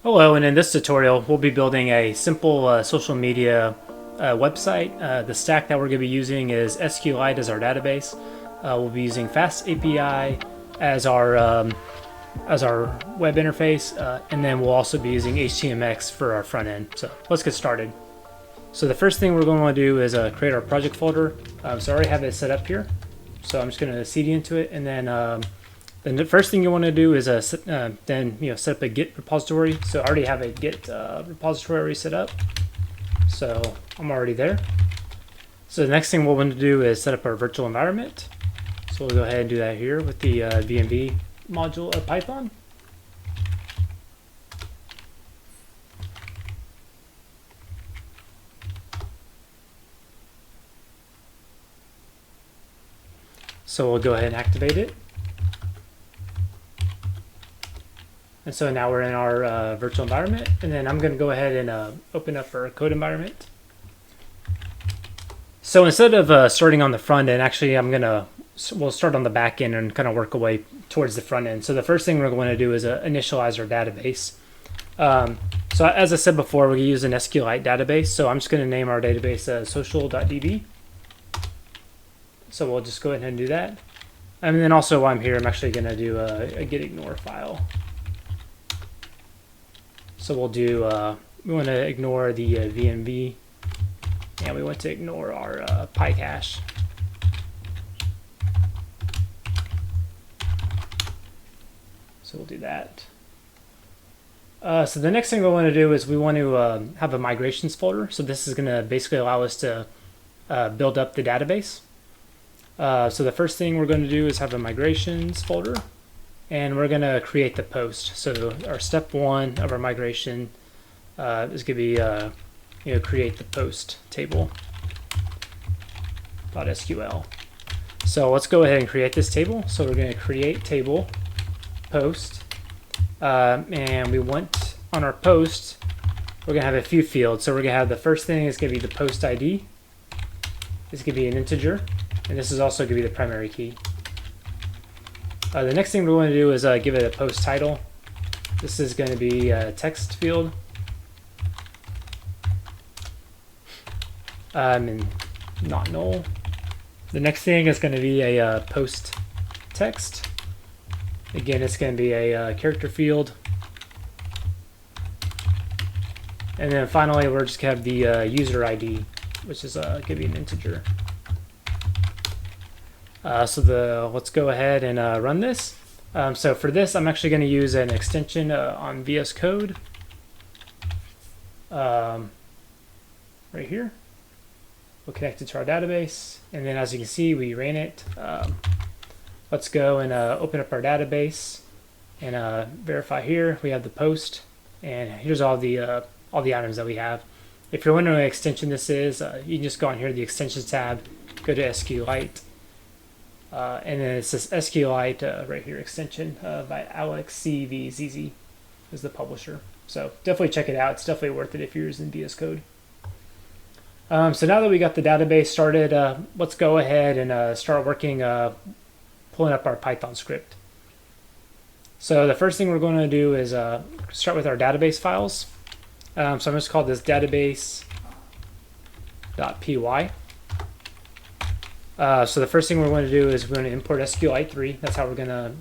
Hello, and in this tutorial we'll be building a simple social media website. The stack that we're going to be using is SQLite as our database. We'll be using FastAPI as our web interface, and then we'll also be using HTMX for our front end. So let's get started. So the first thing we're going to want to do is create our project folder. So I already have it set up here. So I'm just going to cd into it, and then the first thing you want to do is set up a Git repository. So I already have a Git repository already set up. So I'm already there. So the next thing we'll want to do is set up our virtual environment. So we'll go ahead and do that here with the VMV module of Python. So we'll go ahead and activate it. And so now we're in our virtual environment, and then I'm going to go ahead and open up our code environment. So instead of starting on the front end, actually we'll start on the back end and kind of work our way towards the front end. So the first thing we're going to do is initialize our database. So as I said before, we're going to use an SQLite database. So I'm just going to name our database social.db. So we'll just go ahead and do that. And then also while I'm here, I'm actually going to do a git ignore file. So we'll do, we want to ignore the VMV, and we want to ignore our PyCache. So we'll do that. So the next thing we want to do is we want to have a migrations folder. So this is going to basically allow us to build up the database. So the first thing we're going to do is have a migrations folder, and we're going to create the post. So our step one of our migration is going to be create the post table .sql. So let's go ahead and create this table. So we're going to create table post, and we want on our post we're going to have a few fields. So we're going to have the first thing is going to be the post ID. It's going to be an integer, and this is also going to be the primary key. The next thing we want to do is give it a post title. This is going to be a text field. And not null. The next thing is going to be a post text. Again, it's going to be a character field. And then finally, we're just going to have the user ID, which is going to be an integer. Let's go ahead and run this. So for this, I'm actually going to use an extension on VS Code right here. We'll connect it to our database, and then as you can see, we ran it. Let's go and open up our database and verify here. We have the post, and here's all the items that we have. If you're wondering what extension this is, you can just go on here to the extensions tab, go to SQLite. And then it says SQLite right here, extension by Alex CVZZ is the publisher. So definitely check it out. It's definitely worth it if you're using VS Code. So now that we got the database started, let's go ahead and start working, pulling up our Python script. So the first thing we're going to do is start with our database files. So I'm just call this database.py. So the first thing we're going to do is we're going to import SQLite 3. That's how we're going to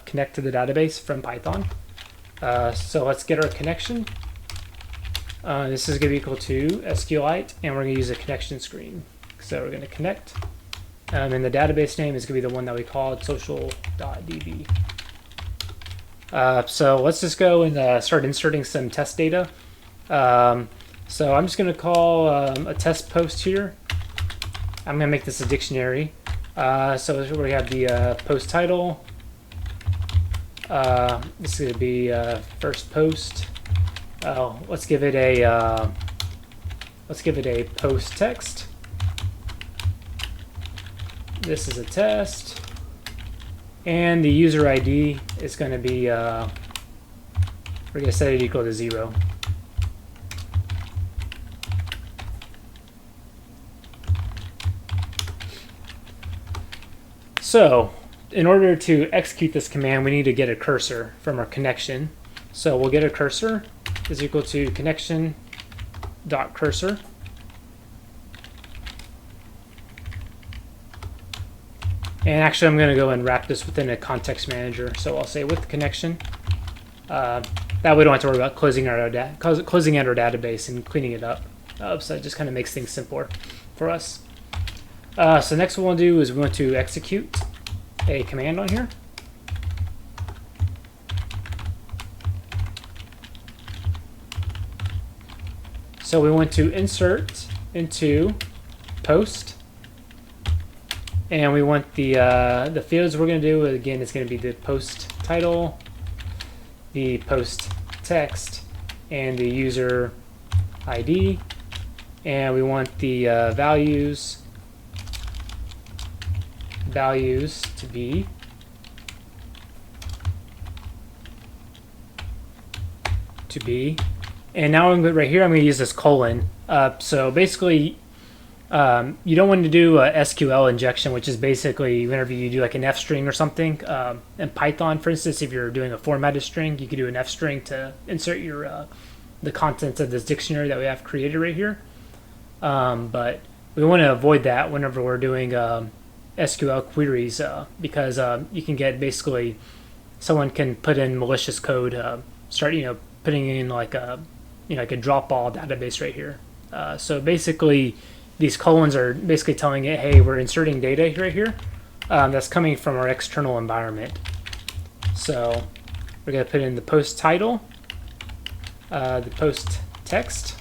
connect to the database from Python. So let's get our connection. This is going to be equal to SQLite, and we're going to use a connection screen. So we're going to connect, and the database name is going to be the one that we called social.db. So let's just go and start inserting some test data. So I'm just going to call a test post here. I'm going to make this a dictionary. So we have the post title. This is going to be first post. Let's give it a post text. This is a test, and the user ID is going to be we're going to set it equal to 0. So in order to execute this command, we need to get a cursor from our connection. So we'll get a cursor, is equal to connection dot cursor. And actually, I'm going to go and wrap this within a context manager. So I'll say with connection. That way we don't have to worry about closing out our database and cleaning it up. So it just kind of makes things simpler for us. So next what we'll do is we want to execute a command on here. So we want to insert into post. And we want the fields we're going to do, again, it's going to be the post title, the post text, and the user ID. And we want the values to be and now right here I'm going to use this colon. So basically you don't want to do a SQL injection, which is basically whenever you do like an F string or something. In Python, for instance, if you're doing a formatted string, you could do an F string to insert your the contents of this dictionary that we have created right here. But we want to avoid that whenever we're doing SQL queries because you can get basically someone can put in malicious code, start putting in like a like a drop ball database right here. So basically, these colons are basically telling it, hey, we're inserting data right here that's coming from our external environment. So we're going to put in the post title, the post text,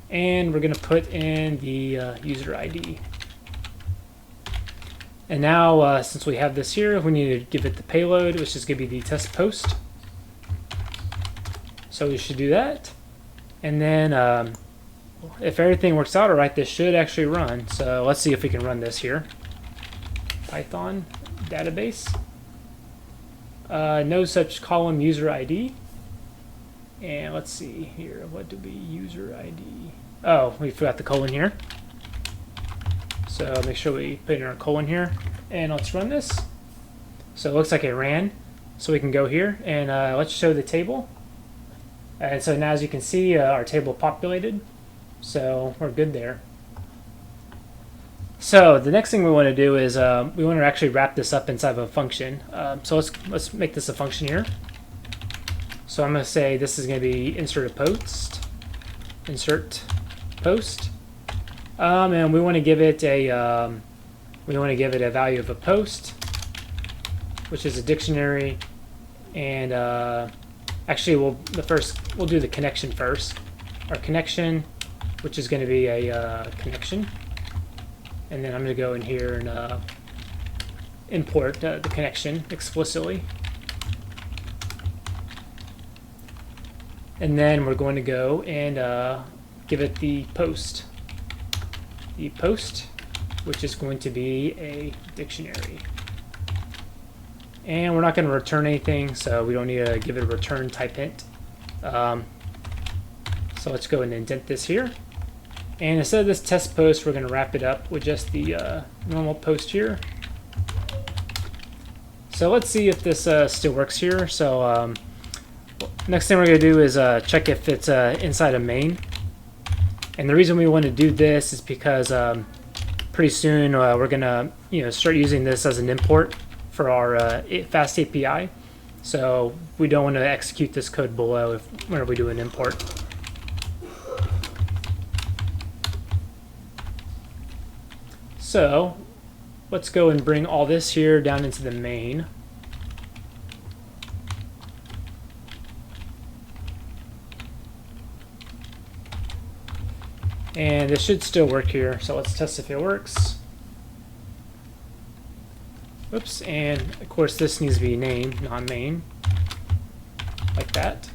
and we're going to put in the user ID. And now, since we have this here, we need to give it the payload, which is going to be the test post. So we should do that. And then if everything works out all right, this should actually run. So let's see if we can run this here. Python database. No such column user ID. And let's see here. What do we user ID? Oh, we forgot the colon here. So make sure we put in our colon here. And let's run this. So it looks like it ran. So we can go here and let's show the table. And so now as you can see, our table populated. So we're good there. So the next thing we want to do is we want to actually wrap this up inside of a function. So let's make this a function here. So I'm going to say this is going to be insert post, and we want to give it a value of a post, which is a dictionary, and actually we'll do the connection first. Our connection, which is going to be a connection, and then I'm going to go in here and import the connection explicitly. And then we're going to go and give it the post. The post, which is going to be a dictionary. And we're not going to return anything, so we don't need to give it a return type hint. So let's go and indent this here. And instead of this test post, we're going to wrap it up with just the normal post here. So let's see if this still works here. So next thing we're going to do is check if it's inside a main. And the reason we want to do this is because pretty soon we're going to start using this as an import for our FastAPI. So we don't want to execute this code below whenever we do an import. So let's go and bring all this here down into the main. And this should still work here, so let's test if it works. Oops, and of course this needs to be named, not main, like that.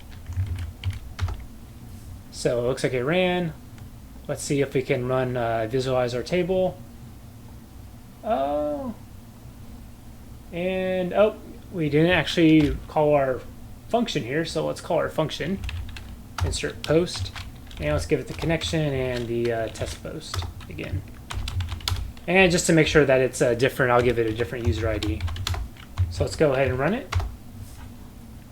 So it looks like it ran. Let's see if we can run visualize our table. Oh, and oh, we didn't actually call our function here, so let's call our function insert post. And let's give it the connection and the test post again. And just to make sure that it's different, I'll give it a different user ID. So let's go ahead and run it.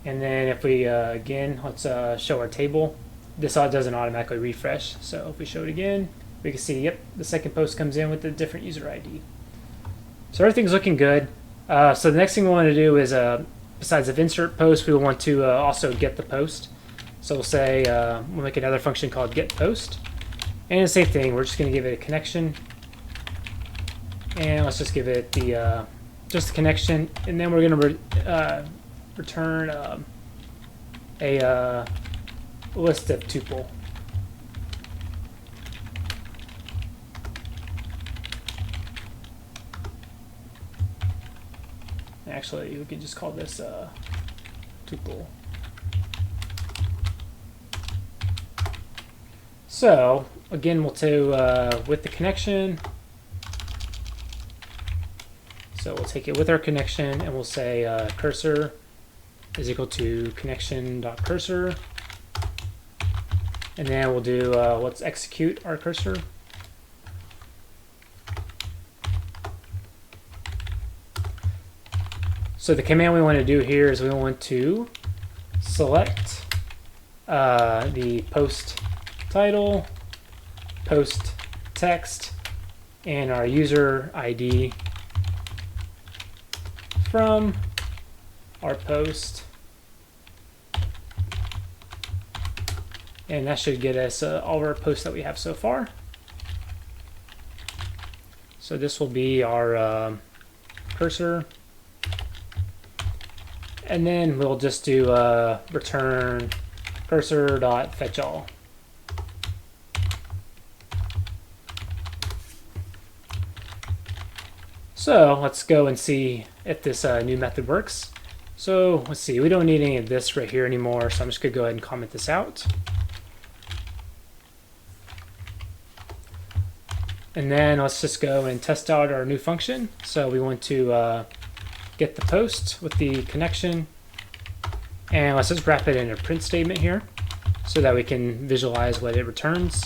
And then if we, again, let's show our table. This doesn't automatically refresh. So if we show it again, we can see, yep, the second post comes in with a different user ID. So everything's looking good. So the next thing we want to do is, besides the insert post, we want to also get the post. So we'll say, we'll make another function called get post. And the same thing, we're just going to give it a connection. And let's just give it the just the connection. And then we're going to return a list of tuple. Actually, we can just call this tuple. So again, we'll do with the connection. So we'll take it with our connection, and we'll say cursor is equal to connection.cursor. And then we'll do, let's execute our cursor. So the command we want to do here is we want to select the post title, post text, and our user ID from our post. And that should get us all of our posts that we have so far. So this will be our cursor. And then we'll just do return cursor.fetchAll. So let's go and see if this new method works. So let's see, we don't need any of this right here anymore, so I'm just going to go ahead and comment this out. And then let's just go and test out our new function. So we want to get the post with the connection, and let's just wrap it in a print statement here so that we can visualize what it returns.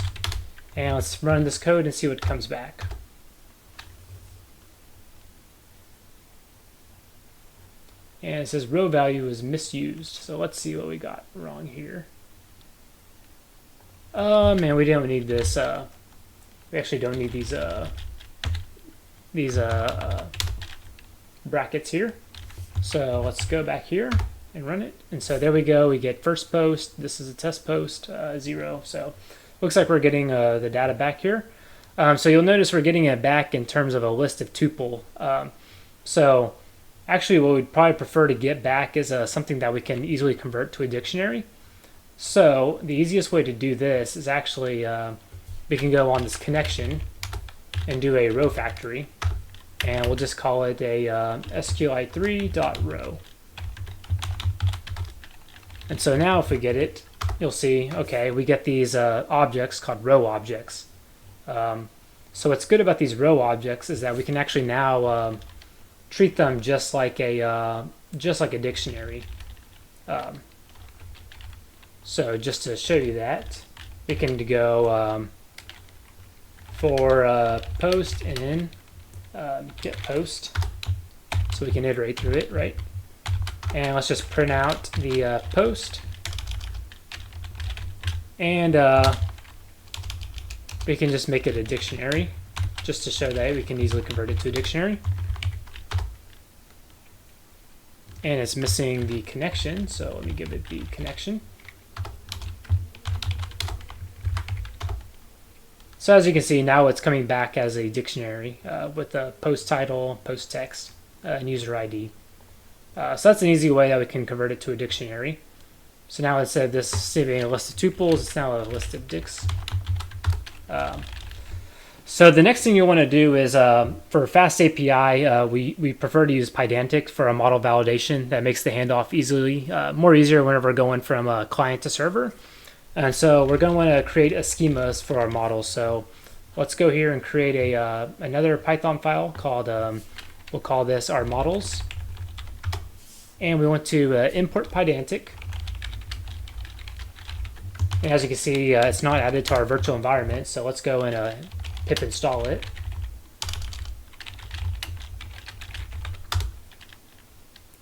And let's run this code and see what comes back. And it says row value is misused. So let's see what we got wrong here. Man, we don't need this. We actually don't need these brackets here. So let's go back here and run it. And so there we go. We get first post. This is a test post, 0. So looks like we're getting the data back here. So you'll notice we're getting it back in terms of a list of tuple. So actually what we'd probably prefer to get back is something that we can easily convert to a dictionary. So the easiest way to do this is actually we can go on this connection and do a row factory, and we'll just call it a SQLite3.row. And so now if we get it, you'll see, okay, we get these objects called row objects. So what's good about these row objects is that we can actually now treat them just like a dictionary. So just to show you that, we can go for post and then get post, so we can iterate through it, right? And let's just print out the post, and we can just make it a dictionary just to show that we can easily convert it to a dictionary. And it's missing the connection, so let me give it the connection. So as you can see, now it's coming back as a dictionary with the post title, post text, and user ID. So that's an easy way that we can convert it to a dictionary. So now instead of this saving a list of tuples, it's now a list of dicts. So the next thing you want to do is for FastAPI, we prefer to use Pydantic for a model validation that makes the handoff more easier whenever we're going from client to server. And so we're going to want to create a schemas for our models. So let's go here and create another Python file called, we'll call this our models. And we want to import Pydantic. And as you can see, it's not added to our virtual environment. So let's go and pip install it.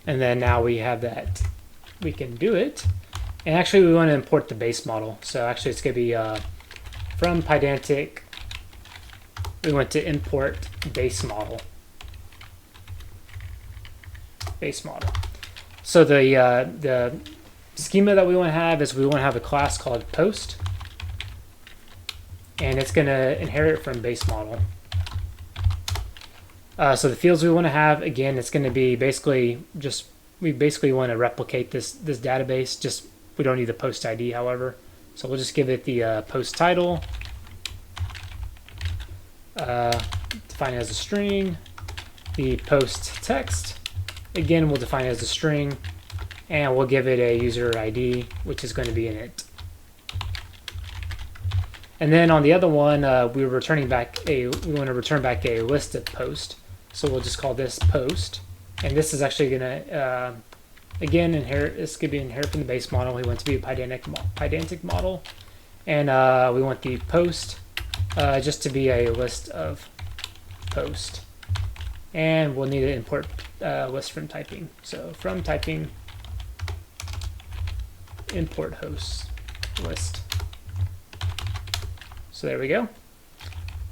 And then now we have that we can do it. And actually we want to import the base model. So actually it's going to be from Pydantic, we want to import base model. Base model. So the schema that we want to have is we want to have a class called post, and it's going to inherit from base model. So the fields we want to have, again, it's going to be basically just, we basically want to replicate this database, just we don't need the post ID, however. So we'll just give it the post title, define it as a string, the post text, again, we'll define it as a string, and we'll give it a user ID, which is going to be in it. And then on the other one, we want to return back a list of posts. So we'll just call this post, and this is actually going to again inherit. This could be inherit from the base model. We want to be a Pydantic model, and we want the post just to be a list of post, and we'll need to import list from typing. So from typing import host list. So there we go.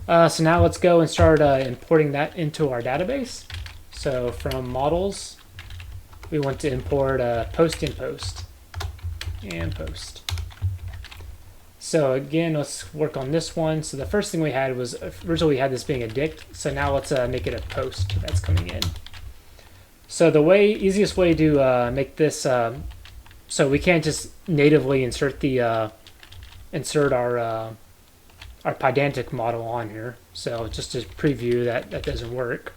So now let's go and start importing that into our database. So from models, we want to import post and post and post. So again, let's work on this one. So the first thing we had was, originally we had this being a dict. So now let's make it a post that's coming in. So the easiest way to make this, so we can't just natively insert our Pydantic model on here. So just to preview that doesn't work.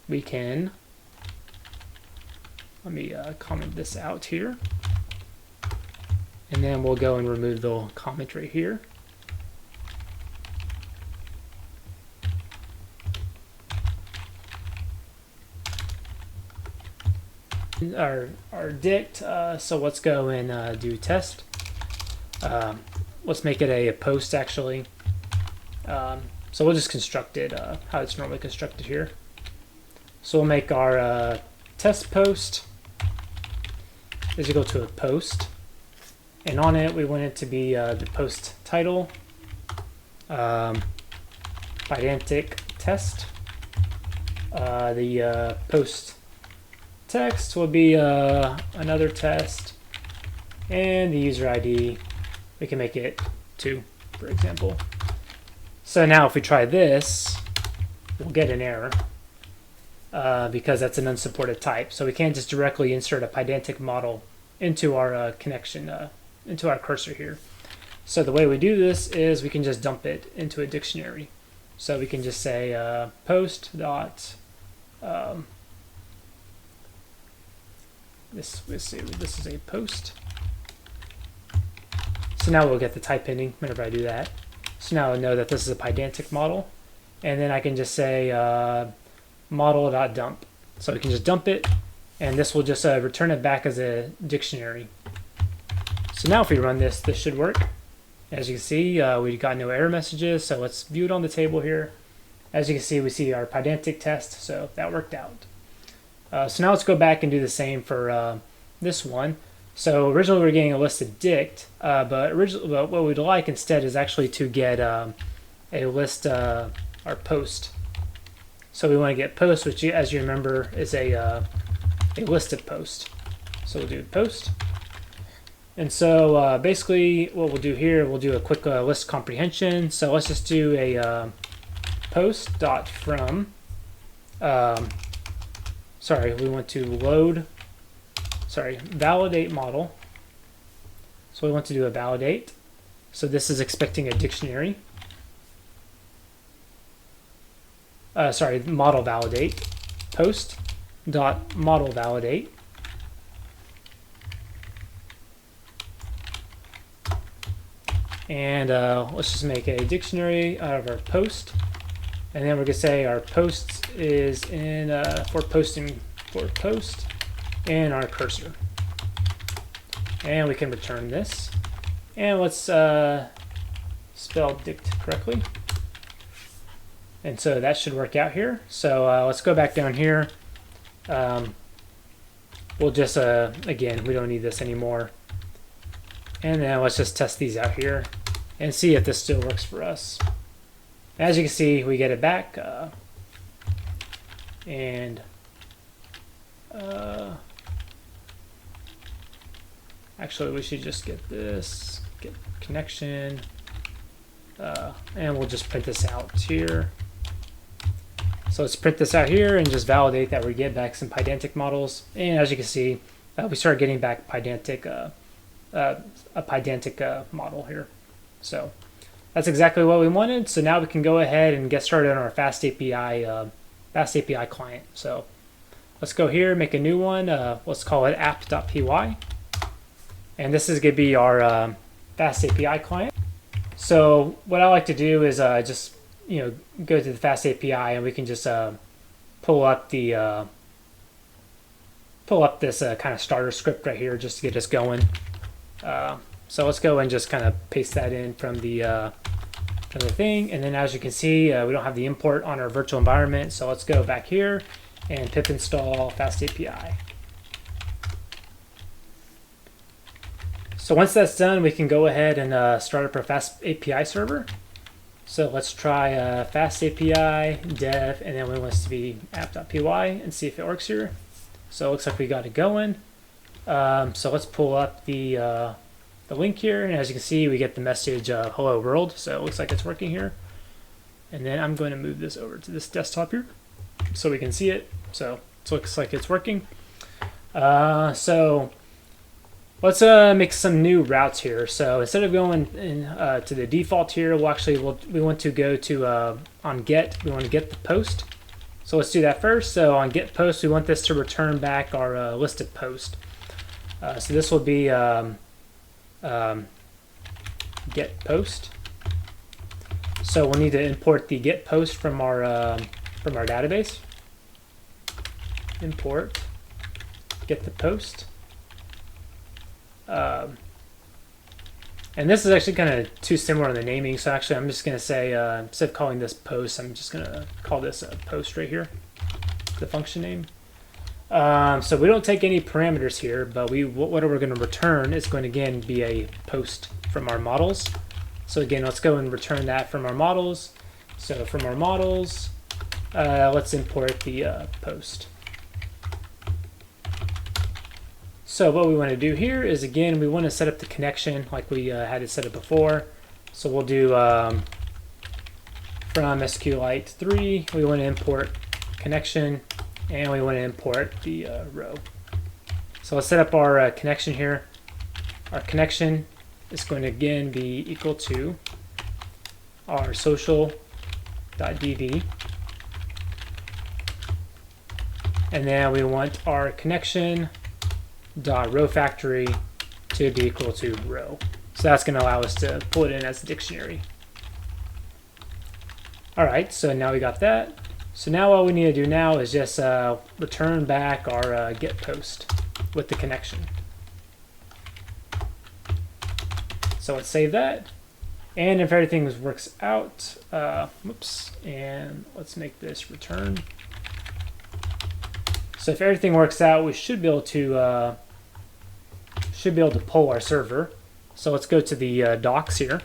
We can, let me comment this out here, and then we'll go and remove the comment right here. Our dict, so let's go and do test. Let's make it a post actually. So we'll just construct it how it's normally constructed here. So we'll make our test post is equal to a post, and on it we want it to be the post title, Pydantic test. The post text will be another test, and the user ID, we can make it 2, for example. So now if we try this, we'll get an error because that's an unsupported type. So we can't just directly insert a Pydantic model into our connection, into our cursor here. So the way we do this is we can just dump it into a dictionary. So we can just say post dot this is a post. So now we'll get the type ending whenever I do that. So now I know that this is a Pydantic model, and then I can just say model.dump. So we can just dump it, and this will just return it back as a dictionary. So now if we run this, this should work. As you can see, we got no error messages. So let's view it on the table here. As you can see, we see our Pydantic test, so that worked out. So now let's go back and do the same for this one. So originally we were getting a list of dict, but what we'd like instead is actually to get a list, our post. So we want to get post, which as you remember is a list of post. So we'll do post. And so basically what we'll do here, we'll do a quick list comprehension. So let's just do a post dot from, sorry, we want to validate model. So we want to do a validate. So this is expecting a dictionary. Model validate, post dot model validate. And let's just make a dictionary out of our post. And then we're going to say our post is in for post and our cursor. And we can return this. And let's spell dict correctly. And so that should work out here. So let's go back down here. We'll just, again, we don't need this anymore. And then let's just test these out here and see if this still works for us. As you can see, we get it back. Actually, we should just get this, get connection, and we'll just print this out here. So let's print this out here and just validate that we get back some Pydantic models. And as you can see, we start getting back Pydantic, a Pydantic model here. So that's exactly what we wanted. So now we can go ahead and get started on our FastAPI client. So let's go here, make a new one. Let's call it app.py. And this is going to be our FastAPI client. So what I like to do is just go to the FastAPI, and we can just pull up this kind of starter script right here just to get us going. So let's go and just kind of paste that in from the thing. And then as you can see, we don't have the import on our virtual environment. So let's go back here and pip install FastAPI. So once that's done, we can go ahead and start up our FastAPI server. So let's try FastAPI dev, and then we want this to be app.py and see if it works here. So it looks like we got it going. So let's pull up the link here, and as you can see, we get the message hello world. So it looks like it's working here. And then I'm going to move this over to this desktop here so we can see it. So it looks like it's working. So let's make some new routes here. So instead of going to the default here, we want to go to on get. We want to get the post. So let's do that first. So on get post, we want this to return back our listed post. So this will be get post. So we'll need to import the get post from our database. Import get the post. And this is actually kind of too similar in the naming, so actually I'm just going to say, instead of calling this post, I'm just going to call this a post right here, the function name. So we don't take any parameters here, but what we're going to return is going to again be a post from our models. So again, let's go and return that from our models. So from our models, let's import the post. So what we want to do here is, again, we want to set up the connection like we had it set up before. So we'll do from SQLite 3, we want to import connection, and we want to import the row. So let's set up our connection here. Our connection is going to again be equal to our social.db. And then we want our connection dot row factory to be equal to row. So that's going to allow us to pull it in as a dictionary. All right, so now we got that. So now all we need to do now is just return back our get post with the connection. So let's save that. And if everything works out, and let's make this return. So if everything works out, we should be able to pull our server. So let's go to the docs here.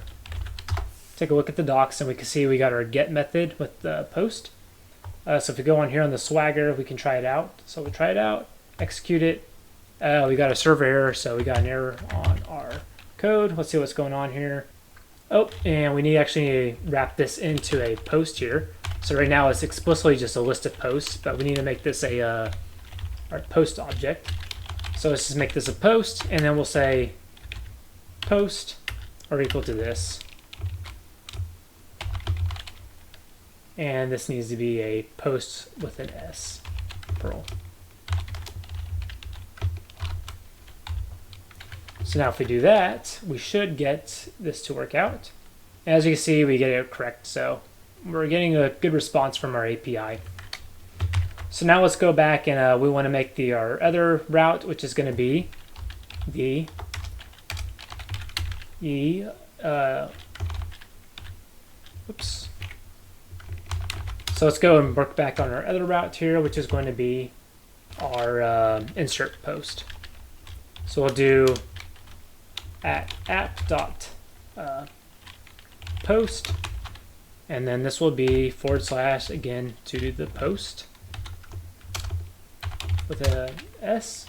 Take a look at the docs, and we can see we got our get method with the post. So if we go on here on the Swagger, we can try it out. So we try it out, execute it. We got a server error, so we got an error on our code. Let's see what's going on here. Oh, and we actually need to wrap this into a post here. So right now it's explicitly just a list of posts, but we need to make this our post object. So let's just make this a post, and then we'll say post or equal to this. And this needs to be a post with an S, Perl. So now if we do that, we should get this to work out. As you can see, we get it correct. So we're getting a good response from our API. So now let's go back, and we want to make our other route, which is going to be the So let's go and work back on our other route here, which is going to be our insert post. So we'll do at app.post, and then this will be / again to do the post with a S.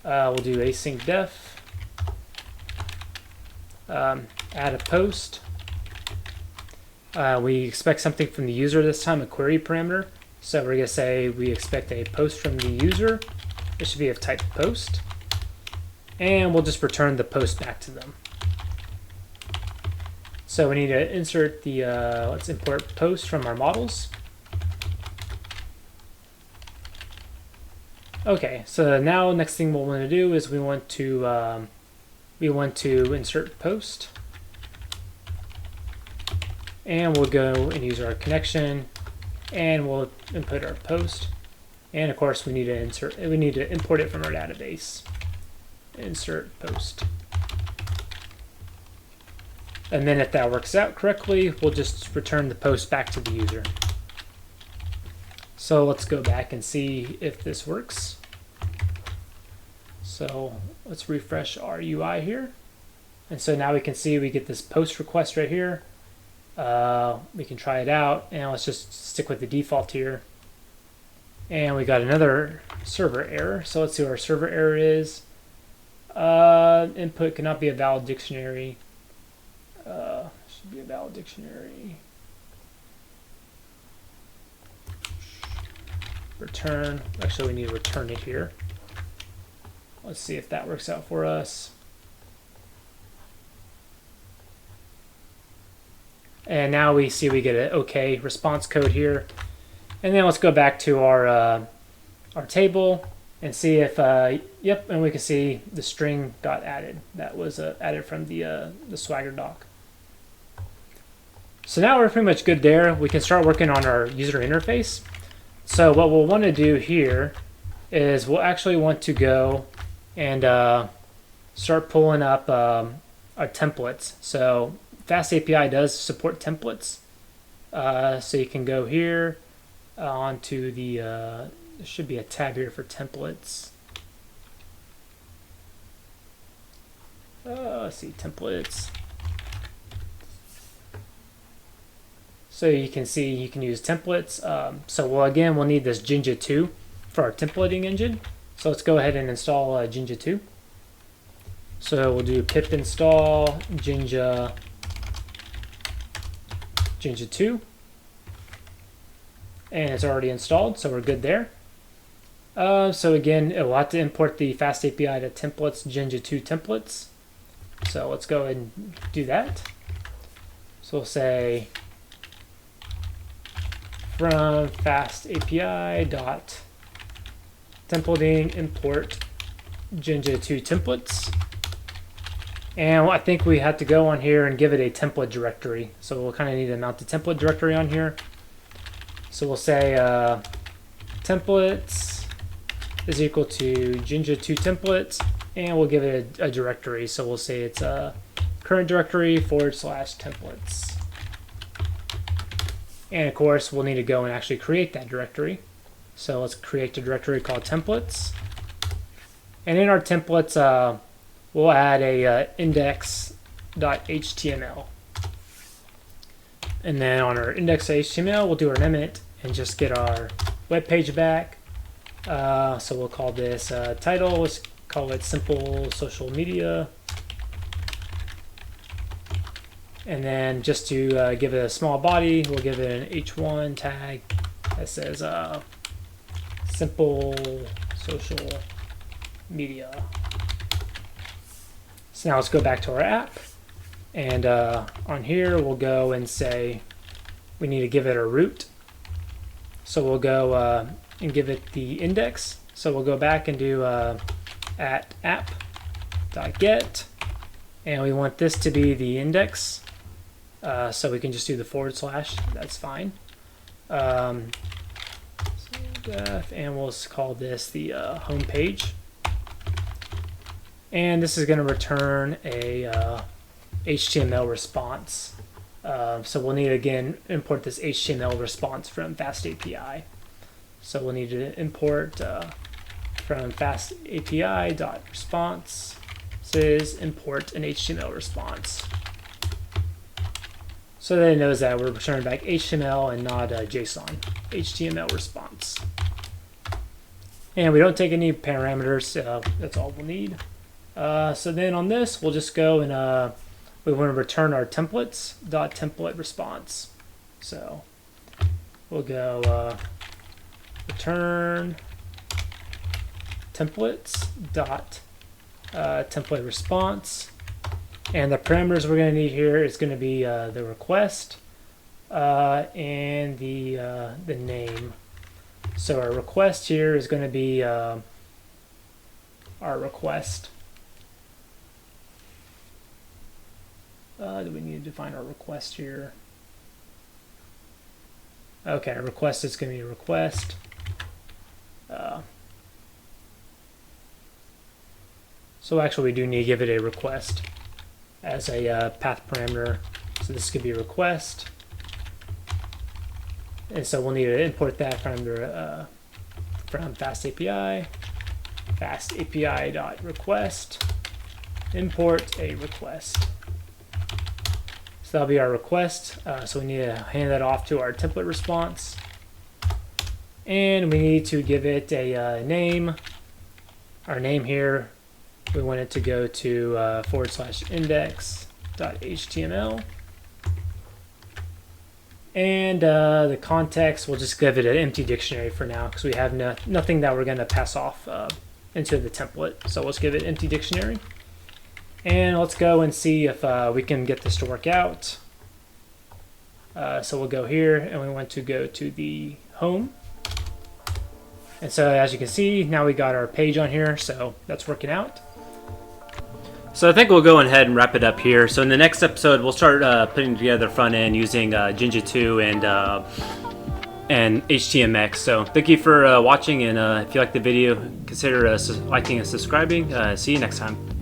We'll do async def, add a post. We expect something from the user this time, a query parameter. So we're going to say we expect a post from the user. It should be of type post. And we'll just return the post back to them. So we need to insert the, let's import post from our models. Okay, so now next thing we'll want to do is we want to insert post. And we'll go and use our connection, and we'll input our post. And of course we need to import it from our database. Insert post. And then if that works out correctly, we'll just return the post back to the user. So let's go back and see if this works. So let's refresh our UI here. And so now we can see we get this post request right here. We can try it out, and let's just stick with the default here. And we got another server error. So let's see what our server error is. Input cannot be a valid dictionary. Should be a valid dictionary. Return. Actually, we need to return it here. Let's see if that works out for us. And now we see we get an OK response code here. And then let's go back to our table and see if, yep, and we can see the string got added. That was added from the Swagger doc. So now we're pretty much good there. We can start working on our user interface. So what we'll want to do here is we'll actually want to go and start pulling up our templates. So FastAPI does support templates. So you can go here onto the, there should be a tab here for templates. Let's see, templates. So you can see you can use templates. So we'll need this Jinja 2 for our templating engine. So let's go ahead and install Jinja 2. So we'll do pip install Jinja 2. And it's already installed, so we're good there. So again, we'll have to import the FastAPI to templates, Jinja 2 templates. So let's go ahead and do that. So we'll say from FastAPI.templating import Jinja 2 templates. And I think we have to go on here and give it a template directory. So we'll kind of need to mount the template directory on here. So we'll say templates is equal to Jinja 2 templates, and we'll give it a directory. So we'll say it's current directory / templates. And of course, we'll need to go and actually create that directory. So let's create a directory called templates. And in our templates, we'll add a index.html. And then on our index.html, we'll do our init and just get our web page back. So we'll call this title. Let's call it simple social media. And then just to give it a small body, we'll give it an h1 tag that says simple social media. So now let's go back to our app. And on here, we'll go and say we need to give it a root. So we'll go and give it the index. So we'll go back and do at app.get. And we want this to be the index. So we can just do the /. That's fine. And we'll call this the home page. And this is going to return a HTML response. So we'll need to again import this HTML response from FastAPI. So we'll need to import from FastAPI.response says import an HTML response. So that it knows that we're returning back HTML and not JSON. HTML response. And we don't take any parameters, that's all we'll need. So then on this, we'll just go and we want to return our template response. So we'll go return template response, and the parameters we're going to need here is going to be the request and the name. So our request here is going to be our request. Do we need to define our request here? Okay, our request is going to be a request. So actually we do need to give it a request as a path parameter. So this could be a request. And so we'll need to import that parameter from FastAPI, FastAPI.request, import a request. So that'll be our request. So we need to hand that off to our template response. And we need to give it a name. Our name here, we want it to go to /index.html. And the context, we'll just give it an empty dictionary for now because we have nothing that we're going to pass off into the template. So let's give it empty dictionary. And let's go and see if we can get this to work out. So we'll go here and we want to go to the home. And so as you can see, now we got our page on here, so that's working out. So I think we'll go ahead and wrap it up here. So in the next episode, we'll start putting together the front end using Jinja 2 and HTMX. So thank you for watching, and if you like the video, consider liking and subscribing. See you next time.